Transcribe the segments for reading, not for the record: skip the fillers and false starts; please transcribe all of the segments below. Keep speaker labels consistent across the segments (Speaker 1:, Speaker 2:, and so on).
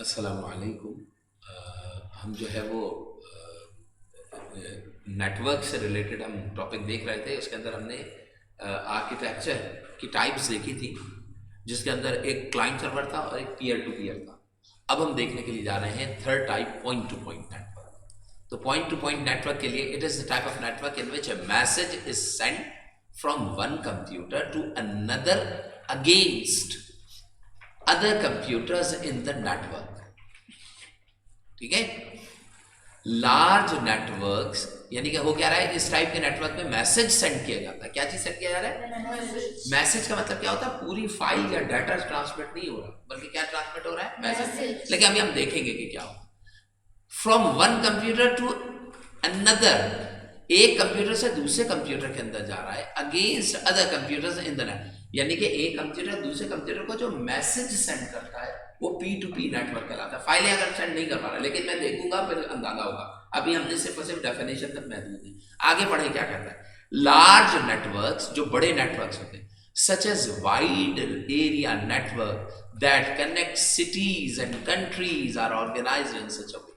Speaker 1: अस्सलाम वालेकुम। हम जो है वो नेटवर्क से रिलेटेड हम टॉपिक देख रहे थे। उसके अंदर हमने आर्किटेक्चर की टाइप्स देखी थी, जिसके अंदर एक क्लाइंट सर्वर था और एक पीयर टू पीयर था। अब हम देखने के लिए जा रहे हैं third type, point to point network. तो पॉइंट टू पॉइंट नेटवर्क के लिए it is the type of network in which a message is sent from one computer to another against other computers in the network. ठीक है। Large networks यानी कि हो क्या रहा है, इस टाइप के नेटवर्क में मैसेज सेंड किया जाता है। क्या चीज सेंड किया जा रहा है? मैसेज का मतलब क्या होता है? पूरी फाइल या डाटा ट्रांसमिट नहीं हो रहा, बल्कि क्या ट्रांसमिट हो रहा है? मैसेज। लेकिन अभी हम देखेंगे कि क्या होगा। From one computer to another, एक कंप्यूटर से दूसरे कंप्यूटर के अंदर जा रहा है, against other computers in the net. यानी कि एक कंप्यूटर दूसरे कंप्यूटर को जो मैसेज सेंड करता है वो P2P नेटवर्क कहलाता है। फाइलें अगर सेंड नहीं कर पा रहा, लेकिन मैं देखूंगा फिर अंदाजा होगा। अभी हमने सिर्फ और सिर्फ डेफिनेशन तक महदूद है। आगे बढ़े, क्या कहता है? लार्ज नेटवर्क्स, जो बड़े नेटवर्क्स होते हैं, such as wide area network that connect cities and countries are organised in such a way.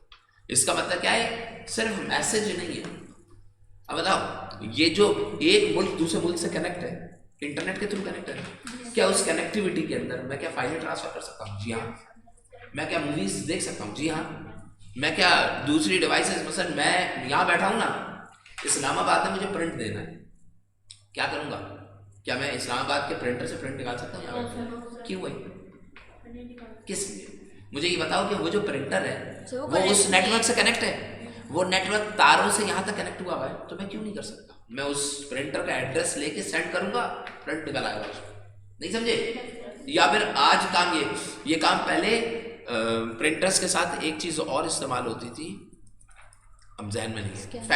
Speaker 1: इसका मतलब क्या है? सिर्फ मैसेज नहीं है। अब बताओ, ये जो एक मुल्क दूसरे मुल्क से कनेक्ट है, इंटरनेट के थ्रू कनेक्ट है, क्या उस कनेक्टिविटी के अंदर मैं क्या फाइलें ट्रांसफर कर सकता हूँ? जी हाँ। मैं क्या मूवीज देख सकता हूँ? जी हाँ। मैं क्या दूसरी डिवाइसेस, मसलन मैं यहाँ बैठा हूँ ना, इस्लामाबाद में मुझे प्रिंट देना है, क्या करूँगा? क्या मैं इस्लामाबाद के प्रिंटर से प्रिंट निकाल सकता हूँ यहाँ बैठे? क्यों भाई? किस लिए? मुझे ये बताओ कि वो जो प्रिंटर है वो उस नेटवर्क से कनेक्ट है, वो नेटवर्क तारों से यहाँ तक कनेक्ट हुआ है, तो मैं क्यों नहीं कर सकता? मैं उस प्रिंटर का एड्रेस लेके सेंड करूंगा, प्रिंट निकल आएगा उसको। नहीं समझे? या फिर आज काम ये काम पहले प्रिंटर्स के साथ एक चीज और इस्तेमाल होती थी, अब जहन में नहीं है,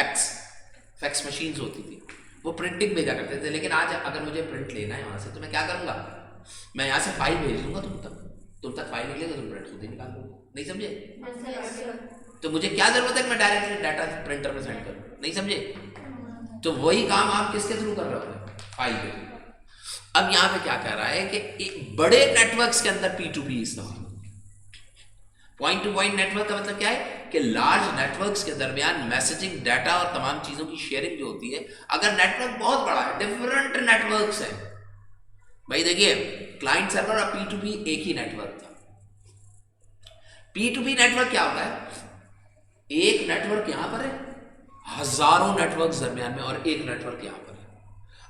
Speaker 1: फैक्स मशीन्स होती थी, वो प्रिंटिंग भेजा करते थे। लेकिन आज अगर मुझे प्रिंट लेना है वहां से, तो मैं क्या करूंगा? मैं यहाँ से फाइल भेज दूंगा तुम तक फाइल निकलेगा, तुम प्रिंट खुद ही निकाल दूंगा। नहीं समझे? तो मुझे क्या जरूरत है कि मैं डायरेक्टली डाटा प्रिंटर में सेंड करूँ? नहीं समझे? तो वही काम आप किसके थ्रू कर रहे हो? फाइल के थ्रू। अब यहां पे क्या कह रहा है कि बड़े नेटवर्क्स के अंदर P2P इस्तेमाल। पॉइंट टू पॉइंट नेटवर्क का मतलब क्या है कि लार्ज नेटवर्क्स के दरमियान मैसेजिंग, डाटा और तमाम चीजों की शेयरिंग जो होती है, अगर नेटवर्क बहुत बड़ा है, डिफरेंट नेटवर्क्स है। भाई देखिए, क्लाइंट सर्वर और P2P एक ही नेटवर्क था। P2P नेटवर्क क्या होता है? एक नेटवर्क यहां पर है, हजारों नेटवर्क दरमियान में, और एक नेटवर्क यहां पर है।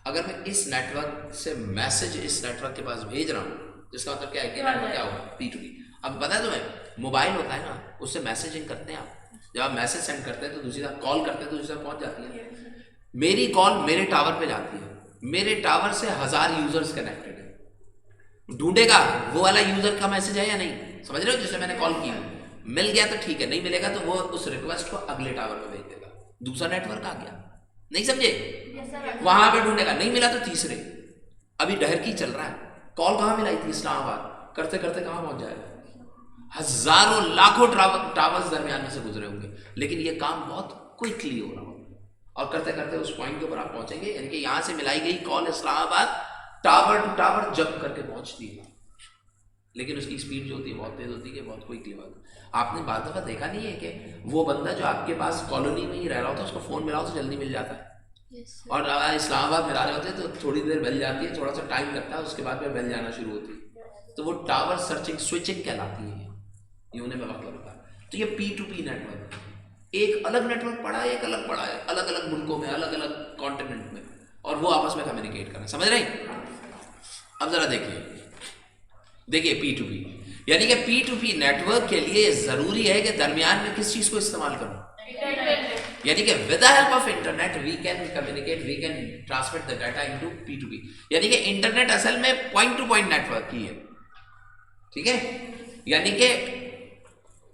Speaker 1: अगर मैं इस नेटवर्क से मैसेज इस नेटवर्क के पास भेज रहा हूं, जिसका मतलब क्या है कि नेटवर्क क्या होगा? P2P। अब पता है तुम्हें, मोबाइल होता है ना, उससे मैसेजिंग करते हैं आप। जब आप मैसेज सेंड करते हैं तो दूसरी तरफ कॉल करते हैं तो दूसरी तरफ पहुंच जाती है। मेरी कॉल मेरे टावर पे जाती है, मेरे टावर से 1000 यूजर्स कनेक्टेड है। ढूंढेगा वो वाला यूजर का मैसेज है या नहीं, समझ रहे हो? जिससे मैंने कॉल की, मिल गया तो ठीक है, नहीं मिलेगा तो वो उस रिक्वेस्ट को अगले टावर पे भेज देगा। दूसरा नेटवर्क आ गया। नहीं समझे? वहां पे ढूंढेगा, नहीं मिला तो तीसरे। अभी डहरकी चल रहा है, कॉल कहां मिलाई थी? इस्लामाबाद। करते करते कहां पहुंच जाएगा? हजारों लाखों टावर्स दरमियान में से गुजरे होंगे, लेकिन ये काम बहुत क्विकली हो रहा होगा, और करते करते उस पॉइंट के ऊपर आप पहुंचेंगे। यानी कि यहां से मिलाई गई call Islamabad tower to tower जब करके पहुंचती है, लेकिन उसकी स्पीड जो होती है बहुत तेज होती है, बहुत क्विकली होती है। आपने बात दफा देखा नहीं है कि वो बंदा जो आपके पास कॉलोनी में ही रह रहा होता है, उसको फोन मिला हो तो जल्दी मिल जाता है। और इस्लामाबाद में आ रहे होते हैं तो थोड़ी देर मिल जाती है, थोड़ा सा टाइम लगता है, उसके बाद में मिल जाना शुरू होती है। तो वो टावर सर्चिंग, स्विचिंग कहलाती है, ये होने में वक्त लगता है। तो ये P2P नेटवर्क, एक अलग नेटवर्क पड़ा है, एक अलग पड़ा है, अलग अलग मुल्कों में, अलग अलग कॉन्टिनेंट में, और वो आपस में कम्युनिकेट कर रहे हैं। समझ रहे हैं? अब जरा देखिए P2P, यानी कि P2P नेटवर्क के लिए जरूरी है कि दरमियान में किस चीज को इस्तेमाल करूं? यानी कि with the help of internet we can communicate, we can transmit the data into P2P। यानी कि इंटरनेट असल में पॉइंट टू पॉइंट नेटवर्क ही है। ठीक है? यानी कि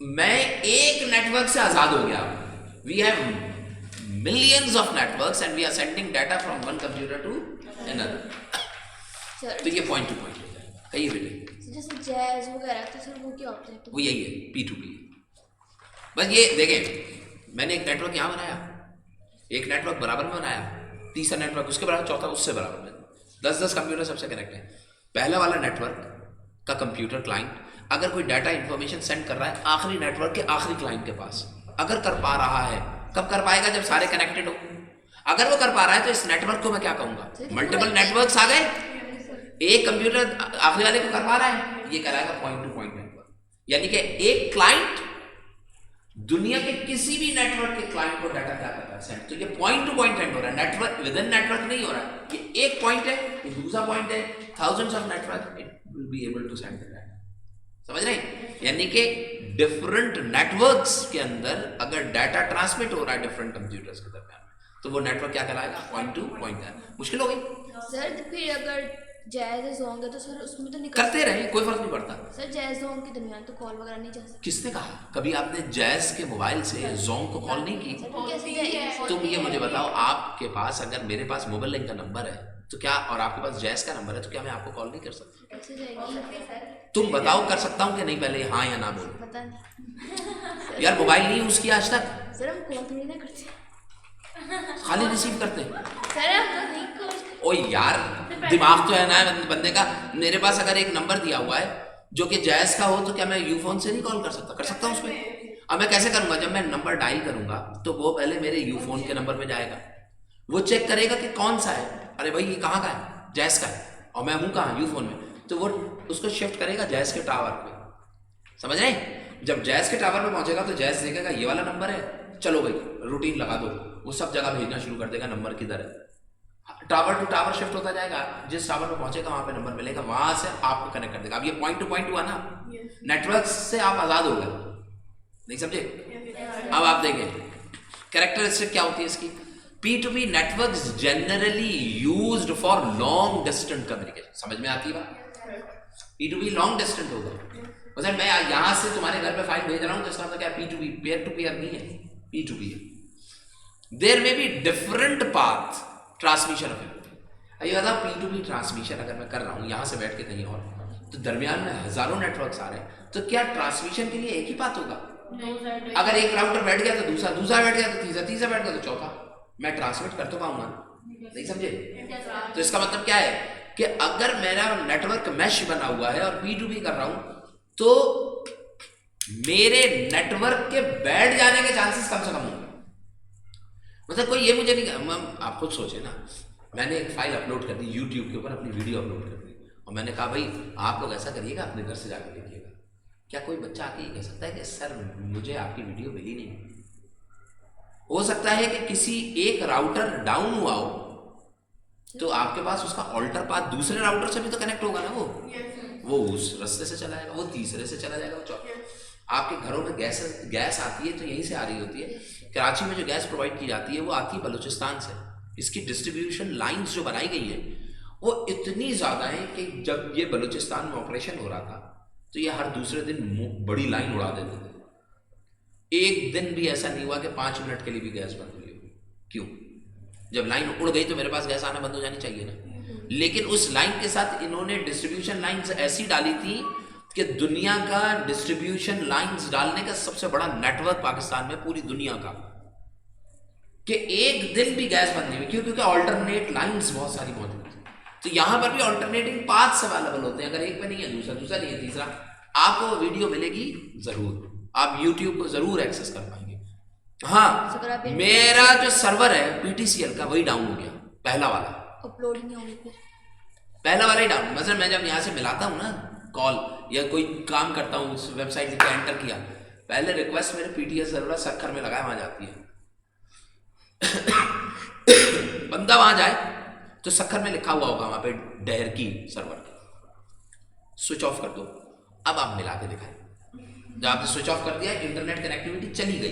Speaker 1: मैं एक नेटवर्क से आजाद हो गया। We have millions of networks and we are sending data from one computer to another. तो ये पॉइंट टू पॉइंट हो जाएगा। कहिए बेटे।
Speaker 2: जैसे जैज वगैरह, तो सर वो क्या होता है?
Speaker 1: वो यही है, P2P। बस ये देखें, मैंने एक नेटवर्क यहाँ बनाया, एक नेटवर्क बराबर में बनाया, तीसरा नेटवर्क उसके बराबर, चौथा उससे बराबर में, 10-10 कंप्यूटर सबसे कनेक्ट है। पहला वाला नेटवर्क का कंप्यूटर क्लाइंट अगर कोई डाटा इंफॉर्मेशन सेंड कर रहा है आखिरी नेटवर्क के आखिरी क्लाइंट के पास, अगर कर पा रहा है, कब कर पाएगा? जब सारे कनेक्टेड हो। अगर वो कर पा रहा है तो इस नेटवर्क को मैं क्या कहूंगा? मल्टीपल नेटवर्क्स आ गए। एक कंप्यूटर आखिरी वाले को कर पा रहा है, ये कराएगा पॉइंट टू पॉइंट नेटवर्क। यानी कि एक क्लाइंट दुनिया के किसी भी नेटवर्क के क्लाइंट को डाटा क्या करता है? सेंड। तो ये पॉइंट टू पॉइंट सेंड हो रहा है, नेटवर्क विद इन नेटवर्क नहीं हो रहा है। ये एक पॉइंट है, ये दूसरा पॉइंट है, thousands of network it will be able to send the data. समझ रहे हैं? यानी कि डिफरेंट नेटवर्क्स के अंदर अगर डाटा ट्रांसमिट हो रहा है डिफरेंट कंप्यूटर्स के दरमियान, तो वो नेटवर्क क्या कहलाएगा? पॉइंट टू पॉइंट है। मुश्किल हो गई
Speaker 2: सर। फिर अगर जैज होंगे तो सर उसमें तो निकल
Speaker 1: करते रहे, कोई फर्क नहीं पड़ता
Speaker 2: सर। जैज जोन के दरमियान तो कॉल वगैरह नहीं जा सकती।
Speaker 1: किसने कहा? कभी आपने जैज के मोबाइल से जोंग को कॉल नहीं की? तुम ये मुझे बताओ, आपके पास अगर मेरे पास मोबाइल लिंक का नंबर है तो क्या, और आपके पास जैज का नंबर है, तो क्या मैं आपको कॉल नहीं कर सकता?
Speaker 2: कैसे जाएगी?
Speaker 1: तुम बताओ कर सकता हूँ कि नहीं? पहले हाँ या ना बोलो।
Speaker 2: पता नहीं
Speaker 1: यार मोबाइल नहीं यूज किया आज तक,
Speaker 2: सर। हम कॉल थोड़ी ना करते,
Speaker 1: खाली रिसीव करते हैं।
Speaker 2: सर हम तो नहीं कॉल।
Speaker 1: ओ यार दिमाग तो है ना बंदे का। मेरे पास अगर एक नंबर दिया हुआ है जो कि जैज का हो, तो क्या मैं यू फोन से नहीं कॉल कर सकता? कर सकता हूँ उसमें। अब मैं कैसे करूंगा? जब मैं नंबर डायल करूंगा तो वो पहले मेरे यू फोन के नंबर में जाएगा, वो चेक करेगा कि कौन सा है। अरे भाई ये कहाँ का है? जैज का है, और मैं हूँ कहाँ? यू फोन में। तो वो उसको शिफ्ट करेगा जैज के टावर पे। समझ रहे हैं? जब जैज के टावर पे पहुंचेगा तो जैज देखेगा ये वाला नंबर है, चलो भाई रूटीन लगा दो। वो सब जगह भेजना शुरू कर देगा नंबर किधर है। टावर टू टावर शिफ्ट होता जाएगा, जिस टावर पे पहुंचेगा वहां पे नंबर मिलेगा, वहां से आपको कनेक्ट कर देगा। अब ये पॉइंट टू पॉइंट हुआ ना, नेटवर्क से आप आजाद हो गए। नहीं समझे? अब आप देखें कैरेक्टरिस्टिक क्या होती है इसकी। P2P networks generally used for long distance communication। समझ में आती है बात? P2P long distance होगा। मतलब मैं यहाँ से तुम्हारे घर पे फाइल भेज रहा हूँ तो इसका मतलब क्या? P2P, peer to peer नहीं है, P2P है। There may be different path transmission of information. ये बताओ P2P ट्रांसमिशन अगर मैं कर रहा हूँ यहाँ से बैठ के कहीं और, तो दरमियान में हजारों नेटवर्क्स आ रहे हैं, तो क्या ट्रांसमिशन के लिए एक ही पाथ होगा? अगर एक राउटर बैठ गया तो दूसरा, दूसरा बैठ गया तो तीसरा, तीसरा बैठ गया तो चौथा, मैं ट्रांसमिट कर तो पाऊंगा? नहीं समझे? तो इसका मतलब क्या है कि अगर मेरा नेटवर्क मैश बना हुआ है और P2P कर रहा हूं तो मेरे नेटवर्क के बैठ जाने के चांसेस कम से कम होंगे। मतलब कोई ये मुझे नहीं, आप खुद सोचे ना, मैंने एक फाइल अपलोड कर दी यूट्यूब के ऊपर, अपनी वीडियो अपलोड कर दी, और मैंने कहा भाई आप लोग ऐसा करिएगा, अपने घर से जाकर देखिएगा। क्या कोई बच्चा आके कह सकता है कि सर मुझे आपकी वीडियो मिली नहीं? हो सकता है कि किसी एक राउटर डाउन हुआ हो तो आपके पास उसका ऑल्टर पाथ दूसरे राउटर से भी तो कनेक्ट होगा ना। वो उस रास्ते से चला जाएगा, वो तीसरे से चला जाएगा, वो चौथे। आपके घरों में गैस आती है तो यहीं से आ रही होती है। कराची में जो गैस प्रोवाइड की जाती है वो आती है बलूचिस्तान से। इसकी डिस्ट्रीब्यूशन लाइंस जो बनाई गई है वो इतनी ज़्यादा है कि जब ये बलूचिस्तान में ऑपरेशन हो रहा था तो ये हर दूसरे दिन बड़ी लाइन उड़ा देते थे। एक दिन भी ऐसा नहीं हुआ कि 5 मिनट के लिए भी गैस बंद हुई हो। क्यों? जब लाइन उड़ गई तो मेरे पास गैस आना बंद हो जानी चाहिए ना। लेकिन उस लाइन के साथ इन्होंने डिस्ट्रीब्यूशन लाइंस ऐसी डाली थी कि दुनिया का डिस्ट्रीब्यूशन लाइंस डालने का सबसे बड़ा नेटवर्क पाकिस्तान में, पूरी दुनिया का, कि एक दिन भी गैस बंद नहीं हुई। क्यों? क्योंकि ऑल्टरनेट लाइंस बहुत सारी मौजूद थी। तो यहां पर भी ऑल्टरनेटिंग पाथ्स अवेलेबल होते हैं। अगर एक पे नहीं है दूसरा, दूसरा नहीं है तीसरा, आपको वीडियो मिलेगी जरूर, आप YouTube को जरूर एक्सेस कर पाएंगे। हाँ, मेरा जो सर्वर है PTCL का वही डाउन हो गया, पहला वाला
Speaker 2: अपलोड नहीं होगी फिर,
Speaker 1: पहला वाला ही डाउन। मतलब मैं जब यहाँ से मिलाता हूँ ना कॉल या कोई काम करता हूँ, उस वेबसाइट लिखा एंटर किया, पहले रिक्वेस्ट मेरे PTS सर्वर सखर में लगाया, वहां जाती है। बंदा वहां जाए तो सखर में लिखा हुआ होगा वहां पे डहर की सर्वर, स्विच ऑफ कर दो। अब आप मिला के दिखाएं। जब आपने स्विच ऑफ कर दिया, इंटरनेट कनेक्टिविटी चली गई,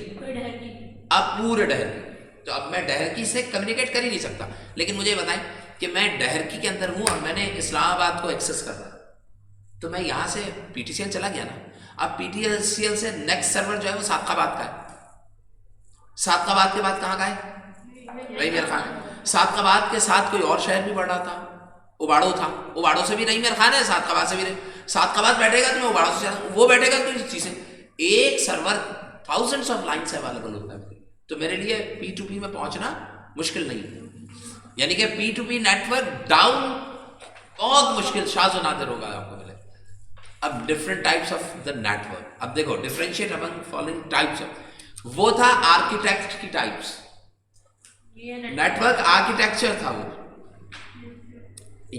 Speaker 1: अब पूरे डहरकी। तो अब मैं डहरकी से कम्युनिकेट कर ही नहीं सकता। लेकिन मुझे बताएं कि मैं डहरकी के अंदर हूं और मैंने इस्लामाबाद को एक्सेस कर रहा, तो मैं यहां से PTCL चला गया ना। अब PTCL से नेक्स्ट सर्वर जो है वो सादकाबाद का है। सादकाबाद के बाद कहाँ का है? रहीमेर खान। सादकाबाद के साथ कोई और शहर भी बढ़ रहा था, उबाड़ो था। उबाड़ो से भी रहीमेर खान है, सादकाबाद से भी सादकाबाद बैठेगा तो मैं उबाड़ो से, वो बैठेगा तो इस चीज़ से एक सर्वर थाउजेंड्स ऑफ लाइन से अवेलेबल होता है। तो मेरे लिए P2P में पहुंचना मुश्किल नहीं है। यानी कि P2P नेटवर्क डाउन बहुत मुश्किल, शाज़ नादिर होगा आपको मिले। अब different types of the network, अब देखो differentiate among following types of, वो था आर्किटेक्ट की टाइप्स, नेटवर्क आर्किटेक्चर था वो।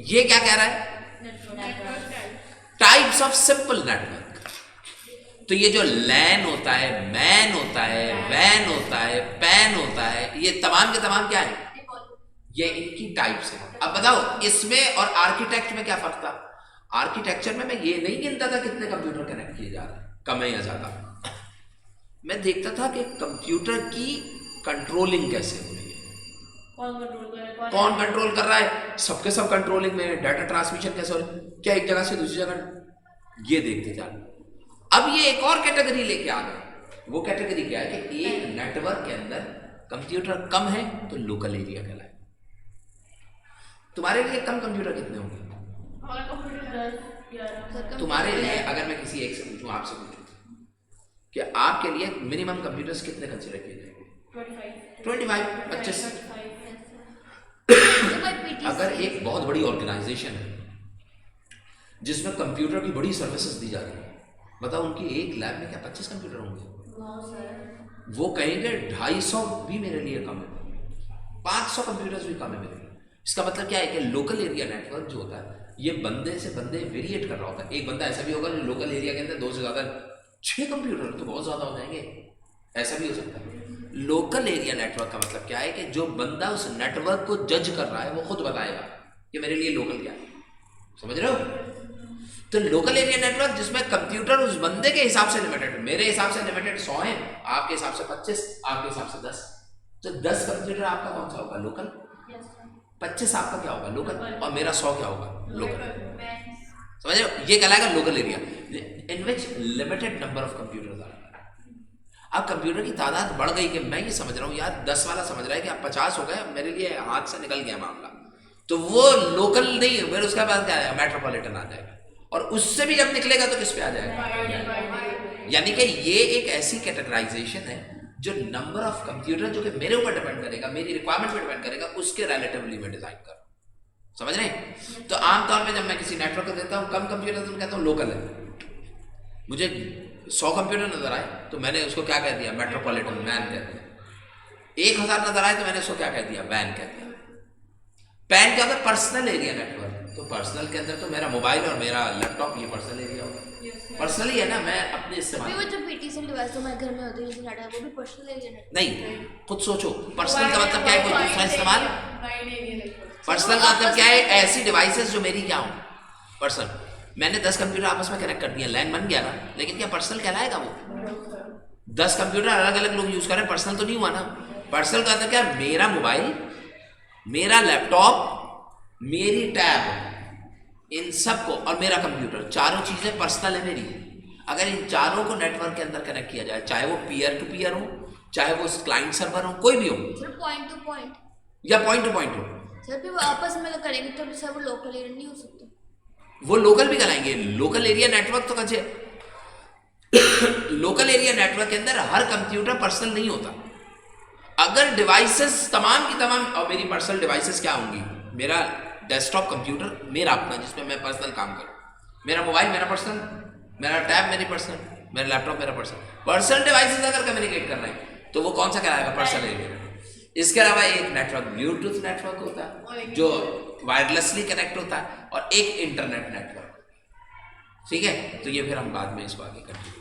Speaker 1: ये क्या कह रहा है? Types of simple network. तो ये जो लैन होता है, मैन होता है, वैन होता है, पैन होता है, ये तमाम के तमाम क्या है? ये इनकी टाइप्स है। अब बताओ इसमें और आर्किटेक्ट में क्या फर्क था? आर्किटेक्चर में मैं ये नहीं गिनता था कितने कंप्यूटर कनेक्ट किए जा रहे हैं, कम है या ज्यादा। मैं देखता था कि कंप्यूटर की कंट्रोलिंग कैसे हो रही है, कौन कंट्रोल कर रहा है, सबके सब कंट्रोलिंग में, डाटा ट्रांसमिशन कैसे हो रहा है, क्या एक जगह से दूसरी जगह, ये देखते जा। अब ये एक और कैटेगरी लेके आ गए। वो कैटेगरी क्या है कि एक नेटवर्क के अंदर कंप्यूटर कम है तो लोकल एरिया कहलाए। तुम्हारे लिए कम कंप्यूटर कितने होंगे? तुम्हारे लिए अगर मैं किसी एक से पूछूं, आपसे पूछूं कि आपके लिए मिनिमम कंप्यूटर्स कितने कंसीडर किए जाएंगे? 25, 25। अगर एक बहुत बड़ी ऑर्गेनाइजेशन है जिसमें कंप्यूटर की बड़ी सर्विसेज दी जा रही है, बताओ उनकी एक लैब में क्या 25 कंप्यूटर होंगे? वो कहेंगे 250 भी मेरे लिए कम है, 500 कंप्यूटर्स भी कम है मेरे लिए। इसका मतलब क्या है कि लोकल एरिया नेटवर्क जो होता है ये बंदे से बंदे वेरिएट कर रहा होता है। एक बंदा ऐसा भी होगा जो लोकल एरिया के अंदर 2 से ज़्यादा 6 कंप्यूटर तो बहुत ज़्यादा हो जाएंगे, ऐसा भी हो सकता है। लोकल एरिया नेटवर्क का मतलब क्या है कि जो बंदा उस नेटवर्क को जज कर रहा है वो खुद बताएगा कि मेरे लिए लोकल क्या है। समझ रहे हो? तो लोकल एरिया नेटवर्क जिसमें कंप्यूटर उस बंदे के हिसाब से लिमिटेड, मेरे हिसाब से लिमिटेड 100 है, आपके हिसाब से 25, आपके हिसाब से 10, तो 10 कंप्यूटर आपका कौन सा होगा? लोकल। 25 आपका क्या होगा? लोकल। और मेरा 100 क्या होगा? लोकल। समझ रहे हो? ये कहलाएगा local area in which limited number of computers are. अब कंप्यूटर की तादाद बढ़ गई कि मैं ये समझ रहा हूँ यार 10 वाला समझ रहा है कि आप 50 हो गए, मेरे लिए हाथ से निकल गया मामला, तो वो लोकल नहीं है, फिर उसके बाद क्या आएगा? मेट्रोपॉलिटन आ जाएगा, और उससे भी जब निकलेगा तो किस पे आ जाएगा? यानी कि ये एक ऐसी कैटेगराइजेशन है जो नंबर ऑफ कंप्यूटर जो कि मेरे ऊपर डिपेंड करेगा, मेरी रिक्वायरमेंट पे डिपेंड करेगा, उसके रिलेटिवली मैं डिजाइन करूँ। समझ रहे हैं? तो आमतौर पे जब मैं किसी नेटवर्क को देता हूँ कम कंप्यूटर, तो मैं कहता हूँ लोकल है। मुझे 100 कंप्यूटर नजर आए तो मैंने उसको क्या कह दिया? मेट्रोपॉलिटन, मैन कह दिया। 1000 नजर आए तो मैंने उसको क्या कह दिया? वैन कह दिया। पैन क्या होता है? Personal area network. तो पर्सनल के अंदर तो मेरा मोबाइल और मेरा लैपटॉप ये पर्सनल एरिया होगा। पर्सनल ही है ना, मैं अपने इस्तेमाल।
Speaker 2: वो जो पीटीसी डिवाइस हमारे घर में होती है जैसे नेटवर्क, वो भी पर्सनल एरिया नेटवर्क
Speaker 1: नहीं, खुद सोचो पर्सनल का मतलब क्या है? कोई दूसरा इस्तेमाल। पर्सनल का मतलब क्या है? ऐसी डिवाइसेस जो मेरी क्या हो पर्सनल। मैंने 10 कंप्यूटर आपस में कनेक्ट कर दिया, लैन बन गया ना, लेकिन क्या पर्सनल कहलाएगा वो? 10 कंप्यूटर अलग अलग लोग यूज करें, पर्सनल तो नहीं हुआ ना। पर्सनल का मतलब क्या? मेरा मोबाइल, मेरा लैपटॉप, मेरी टैब, इन सबको, और मेरा कंप्यूटर, चारों चीजें पर्सनल है मेरी। अगर इन चारों को नेटवर्क के अंदर कनेक्ट किया जाए, चाहे वो पीयर टू पीयर हो, चाहे वो क्लाइंट सर्वर हो, कोई भी हो,
Speaker 2: सिर्फ पॉइंट टू पॉइंट
Speaker 1: या पॉइंट टू पॉइंट हो,
Speaker 2: सर भी वो आपस में करेंगे तो भी सर वो लोकल एरिया नहीं हो सकता।
Speaker 1: वो लोकल भी कराएंगे। लोकल एरिया नेटवर्क तो कैसे? लोकल एरिया नेटवर्क के अंदर हर कंप्यूटर पर्सनल नहीं होता। अगर डिवाइसेस तमाम की तमाम, और मेरी पर्सनल डिवाइसेस क्या होंगी? मेरा डेस्कटॉप कंप्यूटर मेरा अपना जिसमें मैं पर्सनल काम करूँ, मेरा मोबाइल मेरा पर्सनल, मेरा टैब मेरी पर्सनल, मेरा लैपटॉप मेरा पर्सनल। पर्सनल डिवाइसेस अगर कम्युनिकेट कर रहे हैं तो वो कौन सा कहलाएगा? Personal area. इसके अलावा एक नेटवर्क ब्लूटूथ नेटवर्क होता है जो वायरलेसली कनेक्ट होता है, और एक इंटरनेट नेटवर्क। ठीक है, तो ये फिर हम बाद में इसको आगे करेंगे।